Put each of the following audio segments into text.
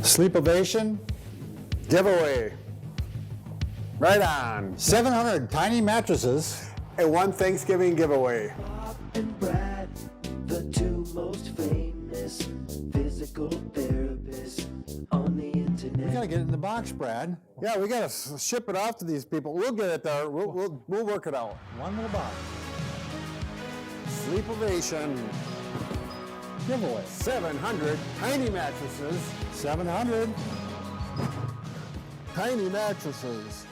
Sleepovation Giveaway. Right on. 700 tiny mattresses. And one Thanksgiving giveaway. Bob and Brad, the two most famous physical therapists on the internet. We gotta get it in the box, Brad. Yeah, we gotta ship it off to these people. We'll get it there. We'll work it out. One little box. Sleepovation. Giveaway. 700 tiny mattresses. 700. Tiny mattresses.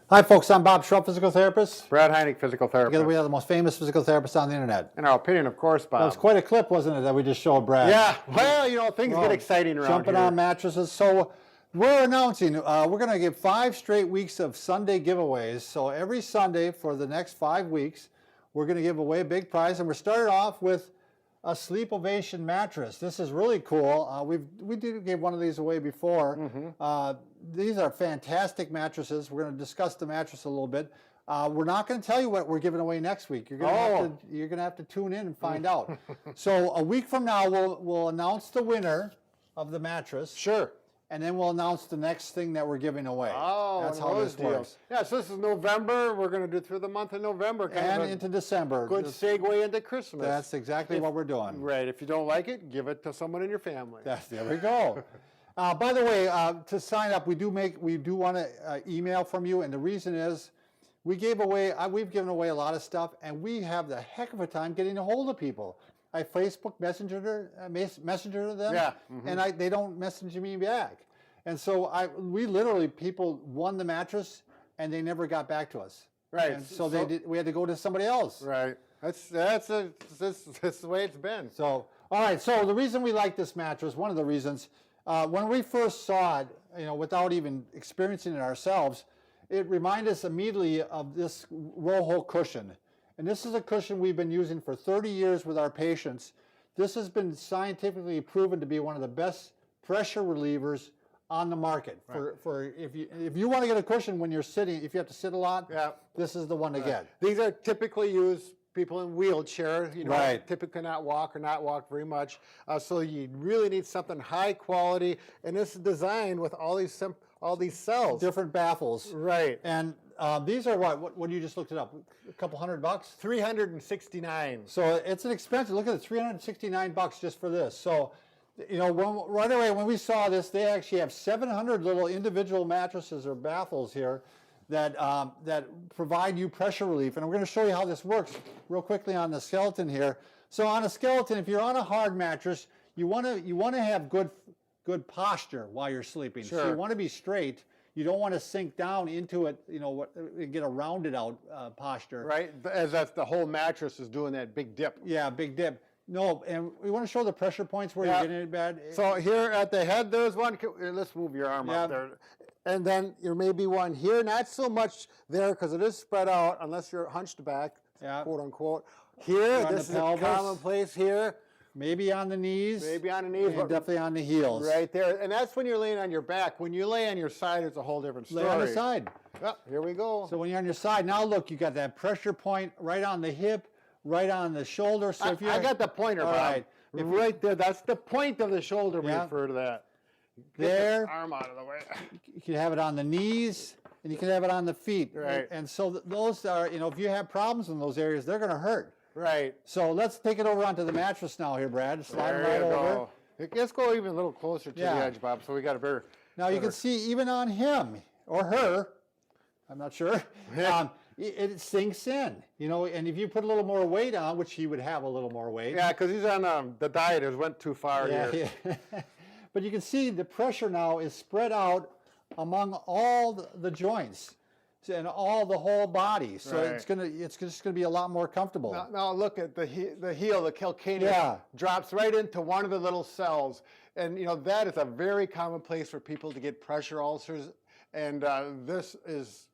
Hi folks, I'm Bob Schrupp, physical therapist. Brad Heineck, physical therapist. Together we are the most famous physical therapists on the internet. In our opinion, of course, Bob. That was quite a clip, wasn't it, that we just showed Brad? Yeah, well, you know, things get exciting around Jumping here. on mattresses. So we're announcing, we're going to give 5 straight weeks of Sunday giveaways. So every Sunday for the next 5 weeks, we're going to give away a big prize. And we're starting off with a Sleepovation mattress. This is really cool. We did give one of these away before. These are fantastic mattresses. We're going to discuss the mattress a little bit. We're not going to tell you what we're giving away next week. You're going to have to tune in and find out. So a week from now, we'll announce the winner of the mattress. Sure. And then we'll announce the next thing that we're giving away. Oh, that's how this works. Yeah, so this is November. We're going to do through the month of November. And into December. Good segue into Christmas. That's exactly what we're doing. Right. If you don't like it, give it to someone in your family. There we go. By the way, to sign up, we do want an email from you, and the reason is we've given away a lot of stuff, and we have the heck of a time getting a hold of people. I Facebook messenger them, yeah, and they don't message me back. And so we literally, people won the mattress, and they never got back to us. Right. And so we had to go to somebody else. Right. That's the way it's been. So, all right. So the reason we like this mattress, one of the reasons, when we first saw it, without even experiencing it ourselves, it reminded us immediately of this roll-hole cushion. And this is a cushion we've been using for 30 years with our patients. This has been scientifically proven to be one of the best pressure relievers on the market. Right. For if you want to get a cushion when you're sitting, if you have to sit a lot, this is the one to get. These are typically used people in wheelchair, typically cannot walk or not walk very much. So you really need something high quality, and this is designed with all these cells, different baffles. Right. And these are what you just looked it up, a couple $100? $369. So it's an expensive. Look at it, $369 just for this. So, right away when we saw this, they actually have 700 little individual mattresses or baffles here that provide you pressure relief. And we're going to show you how this works real quickly on the skeleton here. So on a skeleton, if you're on a hard mattress, you want to have good posture while you're sleeping. Sure. So you want to be straight. You don't want to sink down into it, get a rounded out posture. Right, as that's the whole mattress is doing that big dip. Yeah, big dip. No, and we want to show the pressure points where you're getting it bad. So here at the head, there's one. Let's move your arm up there. And then there may be one here, not so much there because it is spread out unless you're hunched back, quote unquote. Here, this is a common place here. Maybe on the knees. Maybe on the knees. And definitely on the heels. Right there. And that's when you're laying on your back. When you lay on your side, it's a whole different story. Lay on the side. Oh, here we go. So when you're on your side, now look, you got that pressure point right on the hip, right on the shoulder. So if I got the pointer, Bob. Right. Right there. That's the point of the shoulder. We refer to that. There. Get the arm out of the way. You can have it on the knees, and you can have it on the feet. Right. And so those are, if you have problems in those areas, they're going to hurt. Right. So let's take it over onto the mattress now here, Brad. Slide it right over. Let's go even a little closer to the edge, Bob, so we got a better... Now you can see even on him, or her, I'm not sure, it sinks in, and if you put a little more weight on, which he would have a little more weight. Yeah, because he's on the diet, it went too far here. Yeah. But you can see the pressure now is spread out among all the joints and the whole body, so it's just gonna be a lot more comfortable. Now look at the heel, the calcaneus drops right into one of the little cells, and that is a very common place for people to get pressure ulcers, and this is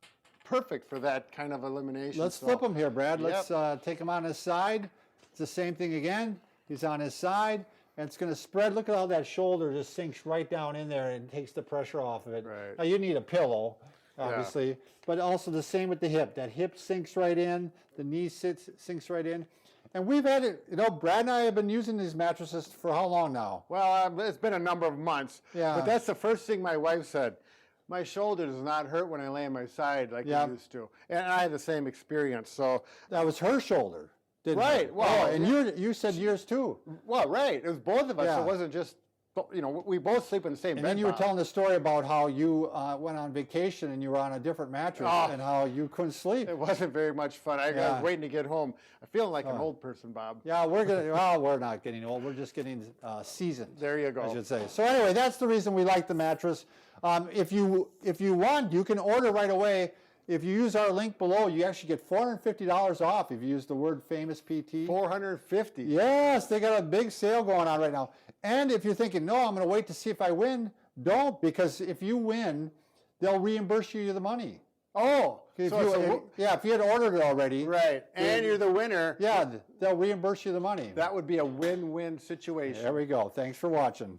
perfect for that kind of elimination. Let's flip him here, Brad. Let's take him on his side. It's the same thing again. He's on his side. And it's going to spread. Look at how that shoulder just sinks right down in there and takes the pressure off of it. Right. Now you need a pillow, obviously, but also the same with the hip. That hip sinks right in, the knee sinks right in. And we've had it, you know, Brad and I have been using these mattresses for how long now? Well, it's been a number of months. Yeah. But that's the first thing my wife said. My shoulder does not hurt when I lay on my side like Yeah. it used to. And I had the same experience. So, That was her shoulder. Didn't Right, it? well, Oh, and you said yours too. well, right. It was both of us. Yeah. It wasn't just, you know, we both sleep in the same And bed. then you were Bob. telling the story about how you went on vacation and you were on a different mattress Oh. and how you couldn't sleep. It wasn't very much fun. I Yeah. was waiting to get home. I feel like an old person, Bob. Yeah, we're not getting old. We're just getting seasoned. There you go. I should say. So anyway, that's the reason we like the mattress. If you want, you can order right away. If you use our link below, you actually get $450 off if you use the word famous PT. 450. Yes, they got a big sale going on right now. And if you're thinking, no, I'm going to wait to see if I win, don't, because if you win, they'll reimburse you the money. Oh, If so you, it's a if- yeah, if you had ordered it already, right. And you're the winner. yeah, they'll reimburse you the money. That would be a win-win situation. There we go. Thanks for watching.